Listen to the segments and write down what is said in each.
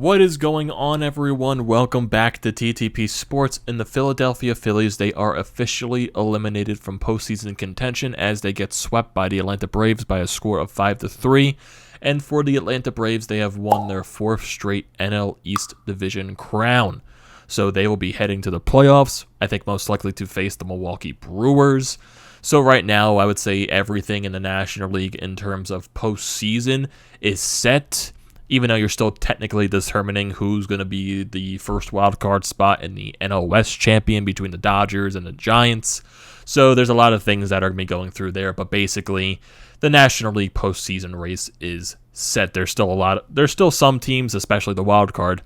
What is going on, everyone? Welcome back to TTP Sports. And the Philadelphia Phillies, they are officially eliminated from postseason contention as they get swept by the Atlanta Braves by a score of 5-3. And for the Atlanta Braves, they have won their fourth straight NL East Division crown. So they will be heading to the playoffs, I think most likely to face the Milwaukee Brewers. So right now, I would say everything in the National League in terms of postseason is set, even though you're still technically determining who's going to be the first wild card spot in the NL West champion between the Dodgers and the Giants. So there's a lot of things that are going to be going through there, but basically the National League postseason race is set. There's still some teams, especially the wild card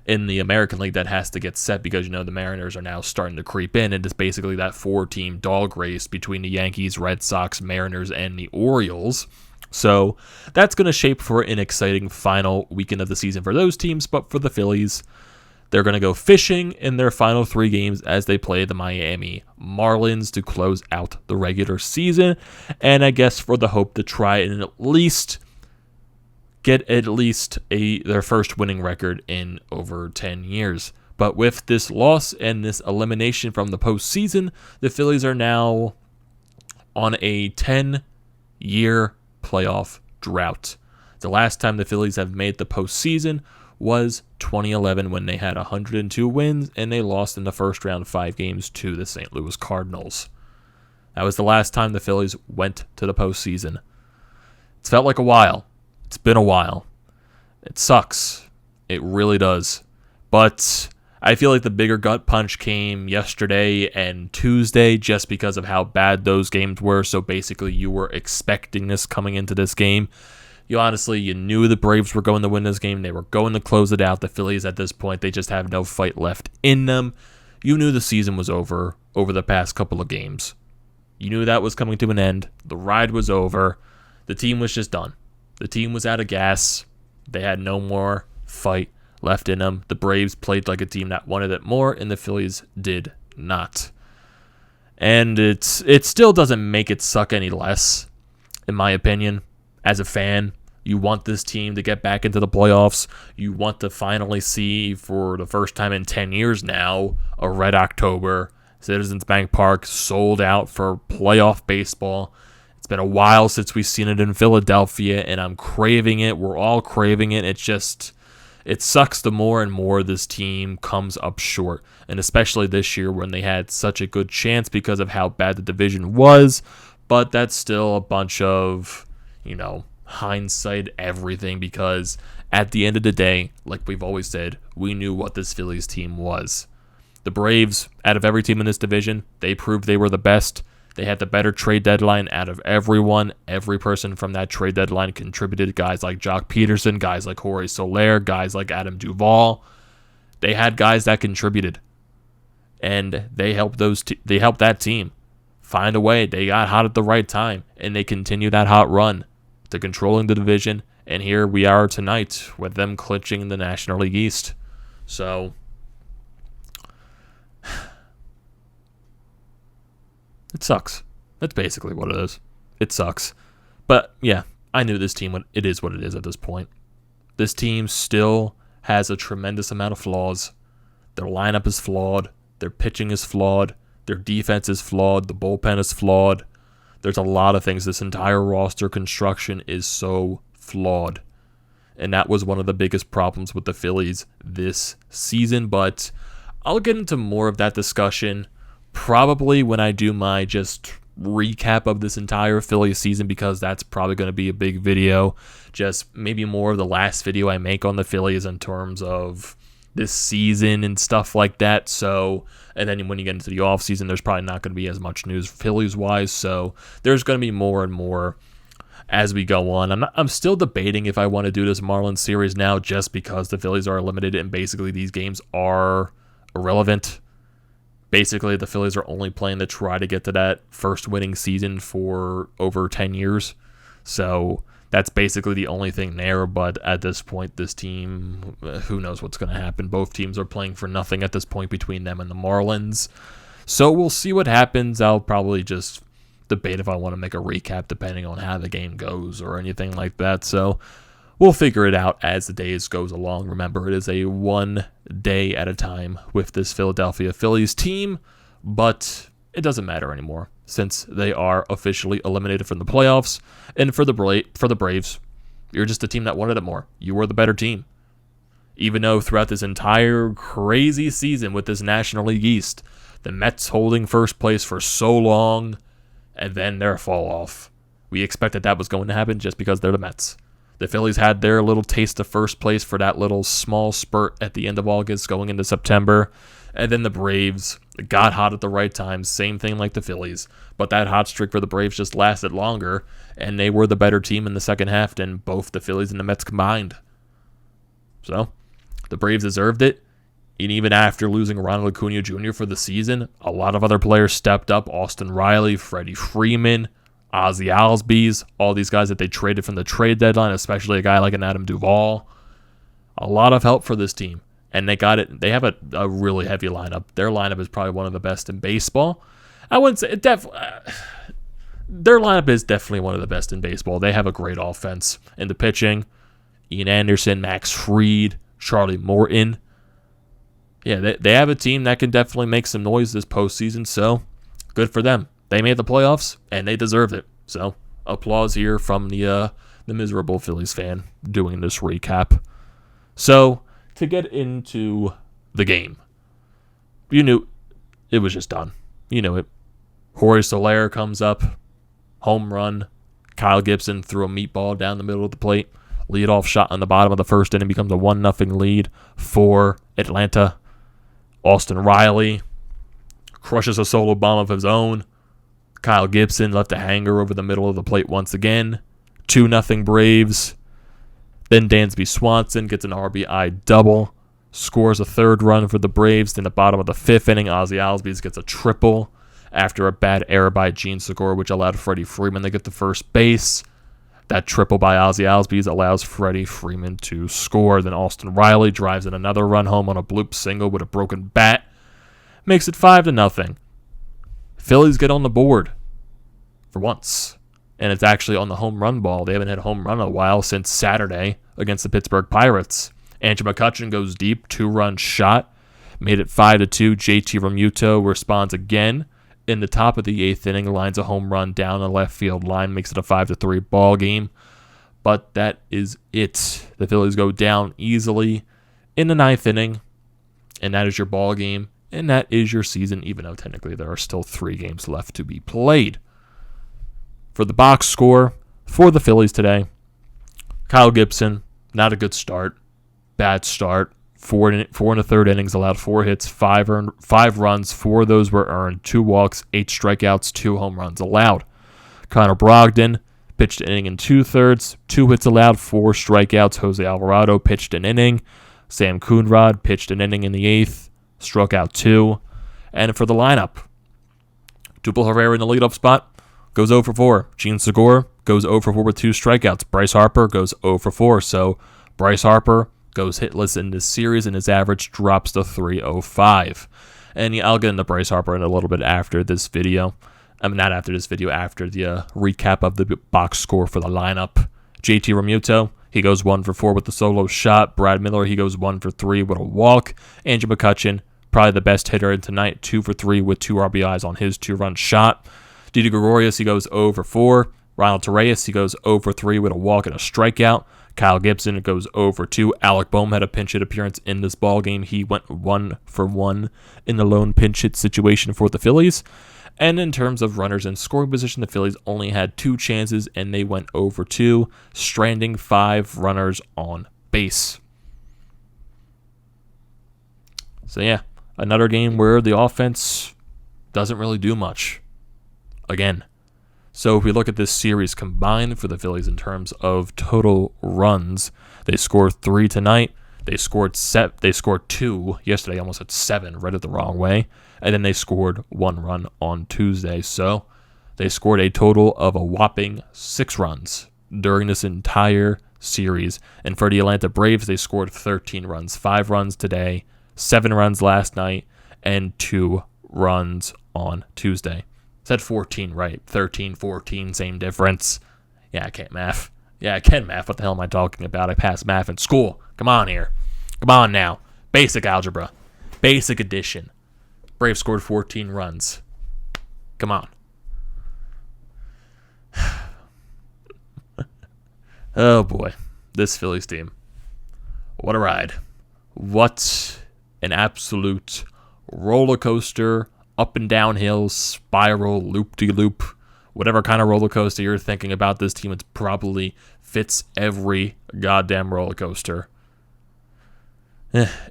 in the American League, that has to get set because, the Mariners are now starting to creep in, and it's basically that four-team dog race between the Yankees, Red Sox, Mariners, and the Orioles. So that's going to shape for an exciting final weekend of the season for those teams. But for the Phillies, they're going to go fishing in their final three games as they play the Miami Marlins to close out the regular season. And I guess for the hope to try and get their first winning record in over 10 years. But with this loss and this elimination from the postseason, the Phillies are now on a 10-year playoff drought. The last time the Phillies have made the postseason was 2011 when they had 102 wins and they lost in the first round 5 games to the St. Louis Cardinals. That was the last time the Phillies went to the postseason. It's felt like a while. It's been a while. It sucks. It really does. But I feel like the bigger gut punch came yesterday and Tuesday just because of how bad those games were. So basically you were expecting this coming into this game. You knew the Braves were going to win this game. They were going to close it out. The Phillies at this point, they just have no fight left in them. You knew the season was over the past couple of games. You knew that was coming to an end. The ride was over. The team was just done. The team was out of gas. They had no more fight left in them. The Braves played like a team that wanted it more, and the Phillies did not. And it still doesn't make it suck any less, in my opinion. As a fan, you want this team to get back into the playoffs. You want to finally see, for the first time in 10 years now, a red October. Citizens Bank Park sold out for playoff baseball. It's been a while since we've seen it in Philadelphia, and I'm craving it. We're all craving it. It sucks the more and more this team comes up short, and especially this year when they had such a good chance because of how bad the division was, but that's still a bunch of, hindsight everything, because at the end of the day, like we've always said, we knew what this Phillies team was. The Braves, out of every team in this division, they proved they were the best. They had the better trade deadline out of everyone. Every person from that trade deadline contributed. Guys like Jock Peterson, guys like Jorge Soler, guys like Adam Duvall. They had guys that contributed, and they helped that team find a way. They got hot at the right time, and they continue that hot run to controlling the division. And here we are tonight with them clinching the National League East. So it sucks. That's basically what it is. It sucks. But yeah, I knew this team, it is what it is at this point. This team still has a tremendous amount of flaws. Their lineup is flawed. Their pitching is flawed. Their defense is flawed. The bullpen is flawed. There's a lot of things. This entire roster construction is so flawed. And that was one of the biggest problems with the Phillies this season. But I'll get into more of that discussion probably when I do my just recap of this entire Phillies season, because that's probably going to be a big video. Just maybe more of the last video I make on the Phillies in terms of this season and stuff like that. So, and then when you get into the offseason, there's probably not going to be as much news Phillies-wise. So there's going to be more and more as we go on. I'm still debating if I want to do this Marlins series now, just because the Phillies are eliminated and basically these games are irrelevant. Basically, the Phillies are only playing to try to get to that first winning season for over 10 years. So that's basically the only thing there. But at this point, this team, who knows what's going to happen. Both teams are playing for nothing at this point between them and the Marlins. So we'll see what happens. I'll probably just debate if I want to make a recap depending on how the game goes or anything like that. So we'll figure it out as the days goes along. Remember, it is a one day at a time with this Philadelphia Phillies team, but it doesn't matter anymore since they are officially eliminated from the playoffs. And for the Braves, you're just a team that wanted it more. You were the better team. Even though throughout this entire crazy season with this National League East, the Mets holding first place for so long, and then their fall off. We expected that was going to happen just because they're the Mets. The Phillies had their little taste of first place for that little small spurt at the end of August going into September. And then the Braves got hot at the right time. Same thing like the Phillies. But that hot streak for the Braves just lasted longer. And they were the better team in the second half than both the Phillies and the Mets combined. So, the Braves deserved it. And even after losing Ronald Acuna Jr. for the season, a lot of other players stepped up. Austin Riley, Freddie Freeman, Ozzie Albies, all these guys that they traded from the trade deadline, especially a guy like an Adam Duvall. A lot of help for this team. And they got it. They have a really heavy lineup. Their lineup is probably one of the best in baseball. I wouldn't say their lineup is definitely one of the best in baseball. They have a great offense in the pitching. Ian Anderson, Max Fried, Charlie Morton. Yeah, they have a team that can definitely make some noise this postseason, so good for them. They made the playoffs, and they deserved it. So applause here from the miserable Phillies fan doing this recap. So, to get into the game, you knew it was just done. You knew it. Jorge Soler comes up, home run. Kyle Gibson threw a meatball down the middle of the plate. Leadoff shot on the bottom of the first inning becomes a 1-0 lead for Atlanta. Austin Riley crushes a solo bomb of his own. Kyle Gibson left a hanger over the middle of the plate once again. 2-0 Braves. Then Dansby Swanson gets an RBI double, scores a third run for the Braves. Then the bottom of the fifth inning, Ozzie Albies gets a triple after a bad error by Gene Segura, which allowed Freddie Freeman to get to first base. That triple by Ozzie Albies allows Freddie Freeman to score. Then Austin Riley drives in another run home on a bloop single with a broken bat. Makes it 5-0. Phillies get on the board for once. And it's actually on the home run ball. They haven't had a home run in a while since Saturday against the Pittsburgh Pirates. Andrew McCutchen goes deep, 2-run shot. Made it 5-2. JT Realmuto responds again. In the top of the eighth inning, lines a home run down the left field line, makes it a 5-3 ball game. But that is it. The Phillies go down easily in the ninth inning, and that is your ball game, and that is your season, even though technically there are still 3 games left to be played. For the box score for the Phillies today, Kyle Gibson, not a good start, bad start. 4 and a third innings, allowed 4 hits, 5 runs, 4 of those were earned, 2 walks, 8 strikeouts, 2 home runs allowed. Connor Brogdon pitched an inning and 2/3, 2 hits allowed, 4 strikeouts. Jose Alvarado pitched an inning. Sam Coonrod pitched an inning in the 8th, struck out 2. And for the lineup, Tupel Herrera in the leadoff spot goes 0 for 4. Gene Segura goes 0 for 4 with 2 strikeouts. Bryce Harper goes 0 for 4. So Bryce Harper goes hitless in this series, and his average drops to .305. And yeah, I'll get into Bryce Harper in a little bit after this video. Not after this video, after the recap of the box score for the lineup. JT Realmuto, he goes 1 for 4 with the solo shot. Brad Miller, he goes 1 for 3 with a walk. Andrew McCutchen, probably the best hitter in tonight, 2 for 3 with 2 RBIs on his 2-run shot. Didi Gregorius, he goes 0 for 4. Ronald Torreyes, he goes 0 for 3 with a walk and a strikeout. Kyle Gibson goes 0 for 2. Alec Boehm had a pinch hit appearance in this ballgame. He went 1 for 1 in the lone pinch hit situation for the Phillies. And in terms of runners in scoring position, the Phillies only had 2 chances, and they went 0 for 2, stranding 5 runners on base. So yeah, another game where the offense doesn't really do much. Again. So if we look at this series combined for the Phillies in terms of total runs, they scored 3 tonight. They scored 2 yesterday. I almost said 7, read it the wrong way. And then they scored 1 run on Tuesday. So they scored a total of a whopping 6 runs during this entire series. And for the Atlanta Braves, they scored 13 runs. 5 runs today, 7 runs last night, and 2 runs on Tuesday. Said 14, right? 13, 14, same difference. Yeah, I can't math. Yeah, I can math. What the hell am I talking about? I passed math in school. Come on here. Come on now. Basic algebra. Basic addition. Braves scored 14 runs. Come on. Oh boy. This Phillies team. What a ride. What an absolute roller coaster, up and down hills, spiral, loop-de-loop. Whatever kind of roller coaster you're thinking about this team, it probably fits every goddamn roller coaster.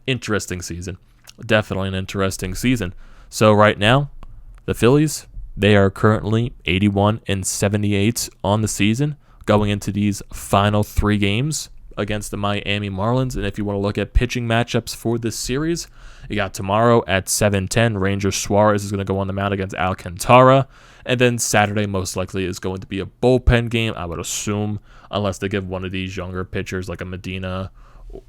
Interesting season. Definitely an interesting season. So right now, the Phillies, they are currently 81-78 on the season, going into these final 3 games against the Miami Marlins. And if you want to look at pitching matchups for this series, you got tomorrow at 7:10, Ranger Suarez is going to go on the mound against Alcantara. And then Saturday most likely is going to be a bullpen game, I would assume, unless they give one of these younger pitchers like a Medina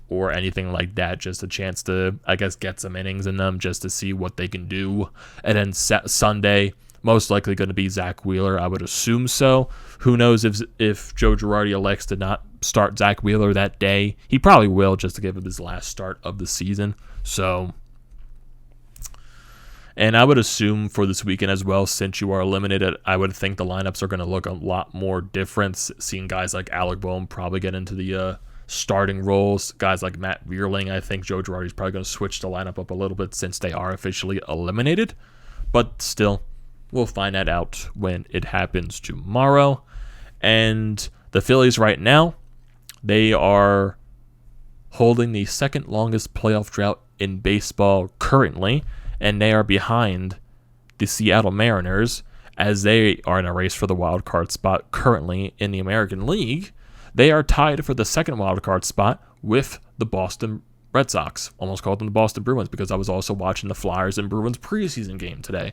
or anything like that just a chance to, I guess, get some innings in them just to see what they can do. And then Sunday, most likely going to be Zach Wheeler, I would assume so. Who knows if Joe Girardi elects to not start Zach Wheeler that day. He probably will, just to give him his last start of the season. So, and I would assume for this weekend as well, since you are eliminated, I would think the lineups are going to look a lot more different. Seeing guys like Alec Boehm probably get into the starting roles. Guys like Matt Vierling, I think Joe Girardi is probably going to switch the lineup up a little bit since they are officially eliminated. But still, we'll find that out when it happens tomorrow. And the Phillies right now, they are holding the second longest playoff drought in baseball currently, and they are behind the Seattle Mariners as they are in a race for the wild card spot currently in the American League. They are tied for the second wild card spot with the Boston Red Sox. Almost called them the Boston Bruins because I was also watching the Flyers and Bruins preseason game today.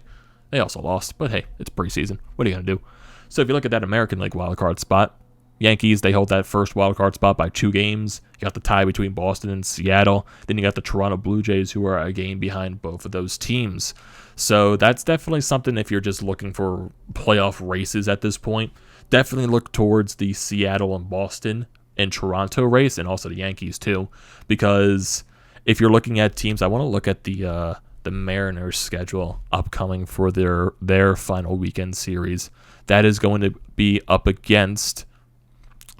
They also lost, but hey, it's preseason. What are you going to do? So if you look at that American League wild card spot, Yankees, they hold that first wild card spot by 2 games. You got the tie between Boston and Seattle. Then you got the Toronto Blue Jays, who are a game behind both of those teams. So that's definitely something if you're just looking for playoff races at this point. Definitely look towards the Seattle and Boston and Toronto race, and also the Yankees too. Because if you're looking at teams, I want to look at the Mariners' schedule upcoming for their final weekend series. That is going to be up against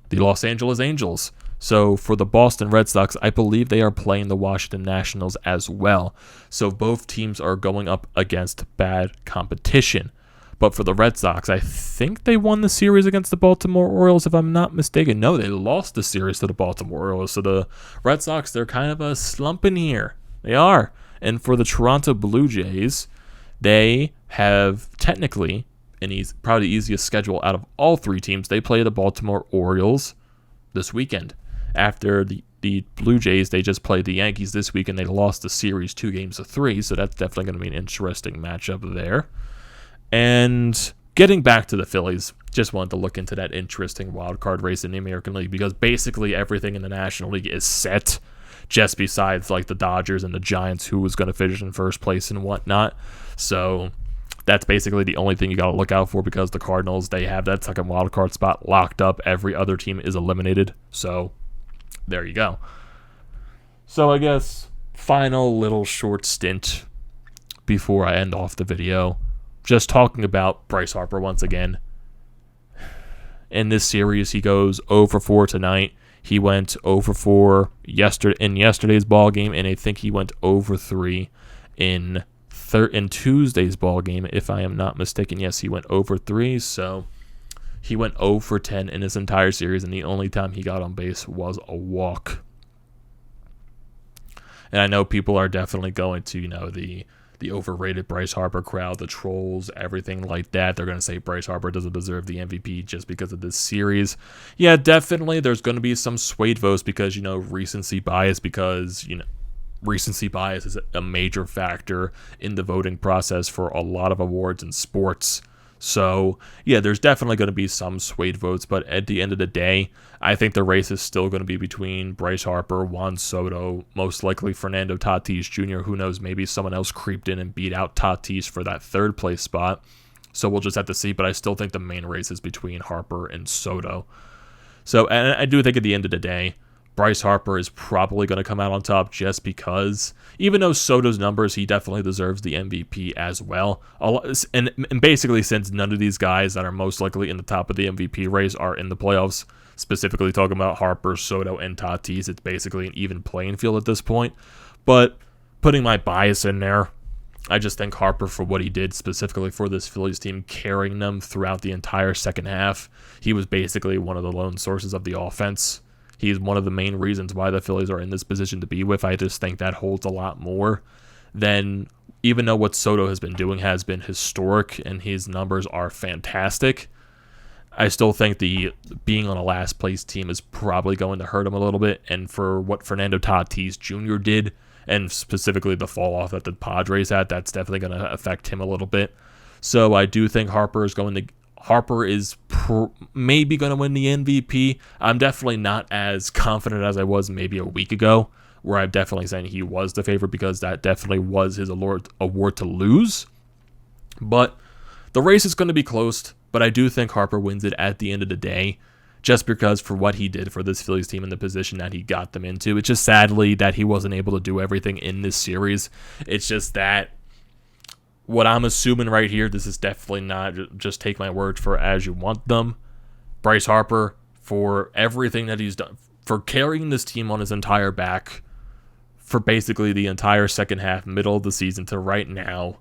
the Los Angeles Angels. So for the Boston Red Sox, I believe they are playing the Washington Nationals as well. So both teams are going up against bad competition. But for the Red Sox, I think they won the series against the Baltimore Orioles, if I'm not mistaken. No, they lost the series to the Baltimore Orioles. So the Red Sox, they're kind of a slumping here. They are. And for the Toronto Blue Jays, they have technically probably the easiest schedule out of all 3 teams. They play the Baltimore Orioles this weekend. After the Blue Jays, they just played the Yankees this week, and they lost the series 2-3. So that's definitely going to be an interesting matchup there. And getting back to the Phillies, just wanted to look into that interesting wild card race in the American League because basically everything in the National League is set, just besides like the Dodgers and the Giants, who was going to finish in first place and whatnot. So that's basically the only thing you got to look out for because the Cardinals, they have that second wild card spot locked up. Every other team is eliminated. So there you go. So I guess final little short stint before I end off the video. Just talking about Bryce Harper once again. In this series, he goes 0-4 tonight. He went 0-4 in yesterday's ball game, and I think he went 0-3 in Tuesday's ball game, if I am not mistaken. Yes, he went 0-3, so he went 0-10 in this entire series, and the only time he got on base was a walk. And I know people are definitely going to, the overrated Bryce Harper crowd, the trolls, everything like that. They're going to say Bryce Harper doesn't deserve the MVP just because of this series. Yeah, definitely there's going to be some swayed votes because, recency bias, because, recency bias is a major factor in the voting process for a lot of awards in sports. So, yeah, there's definitely going to be some swayed votes, but at the end of the day, I think the race is still going to be between Bryce Harper, Juan Soto, most likely Fernando Tatis Jr. Who knows, maybe someone else creeped in and beat out Tatis for that 3rd place spot. So we'll just have to see, but I still think the main race is between Harper and Soto. So, and I do think at the end of the day, Bryce Harper is probably going to come out on top just because, even though Soto's numbers, he definitely deserves the MVP as well. And basically, since none of these guys that are most likely in the top of the MVP race are in the playoffs, specifically talking about Harper, Soto, and Tatis, it's basically an even playing field at this point. But putting my bias in there, I just think Harper, for what he did specifically for this Phillies team, carrying them throughout the entire second half, he was basically one of the lone sources of the offense. He's one of the main reasons why the Phillies are in this position to be with. I just think that holds a lot more than, even though what Soto has been doing has been historic and his numbers are fantastic, I still think the being on a last place team is probably going to hurt him a little bit. And for what Fernando Tatis Jr. did, and specifically the fall off that the Padres had, that's definitely going to affect him a little bit. So I do think Harper is maybe going to win the MVP. I'm definitely not as confident as I was maybe a week ago, where I'm definitely saying he was the favorite, because that definitely was his award to lose. But the race is going to be close, but I do think Harper wins it at the end of the day, just because for what he did for this Phillies team in the position that he got them into. It's just sadly that he wasn't able to do everything in this series. It's just that what I'm assuming right here, this is definitely not just take my word for as you want them. Bryce Harper, for everything that he's done, for carrying this team on his entire back for basically the entire second half, middle of the season to right now,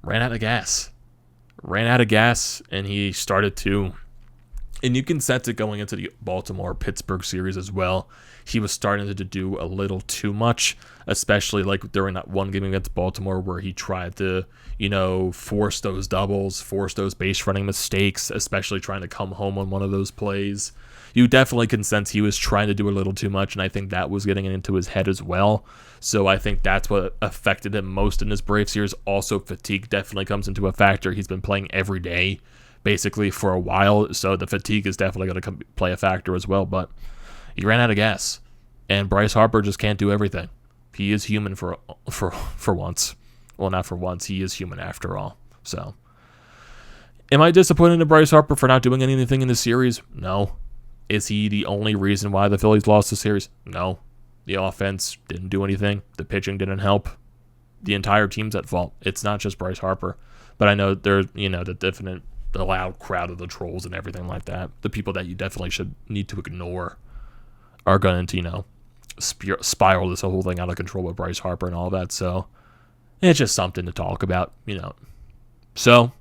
ran out of gas. And he started to, and you can sense it going into the Baltimore-Pittsburgh series as well. He was starting to do a little too much, especially like during that one game against Baltimore where he tried to, force those doubles, force those base running mistakes, especially trying to come home on one of those plays. You definitely can sense he was trying to do a little too much, and I think that was getting into his head as well. So I think that's what affected him most in this Braves series. Also, fatigue definitely comes into a factor. He's been playing every day basically for a while, so the fatigue is definitely going to play a factor as well. But he ran out of gas, and Bryce Harper just can't do everything. He is human for once. Well, not for once. He is human after all. So, am I disappointed in Bryce Harper for not doing anything in this series? No. Is he the only reason why the Phillies lost the series? No. The offense didn't do anything. The pitching didn't help. The entire team's at fault. It's not just Bryce Harper. But I know there's, the loud crowd of the trolls and everything like that. The people that you definitely should need to ignore are going to, spiral this whole thing out of control with Bryce Harper and all that. So it's just something to talk about, So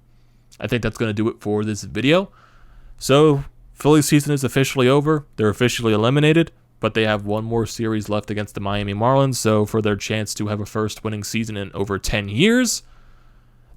I think that's going to do it for this video. So Phillies season is officially over. They're officially eliminated, but they have one more series left against the Miami Marlins. So for their chance to have a first winning season in over 10 years,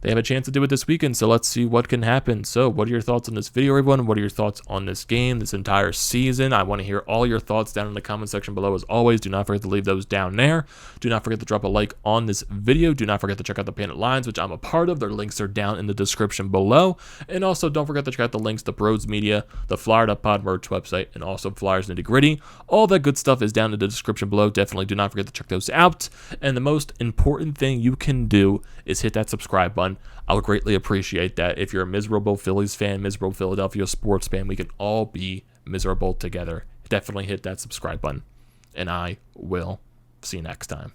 they have a chance to do it this weekend, so let's see what can happen. So what are your thoughts on this video, everyone? What are your thoughts on this game, this entire season? I want to hear all your thoughts down in the comment section below. As always, do not forget to leave those down there. Do not forget to drop a like on this video. Do not forget to check out the Painted Lines, which I'm a part of. Their links are down in the description below. And also, don't forget to check out the links to Bros Media, the Flyer.pod merch website, and also Flyers Nitty Gritty. All that good stuff is down in the description below. Definitely do not forget to check those out. And the most important thing you can do is hit that subscribe button. I would greatly appreciate that. If you're a miserable Phillies fan, miserable Philadelphia sports fan, we can all be miserable together. Definitely hit that subscribe button, and I will see you next time.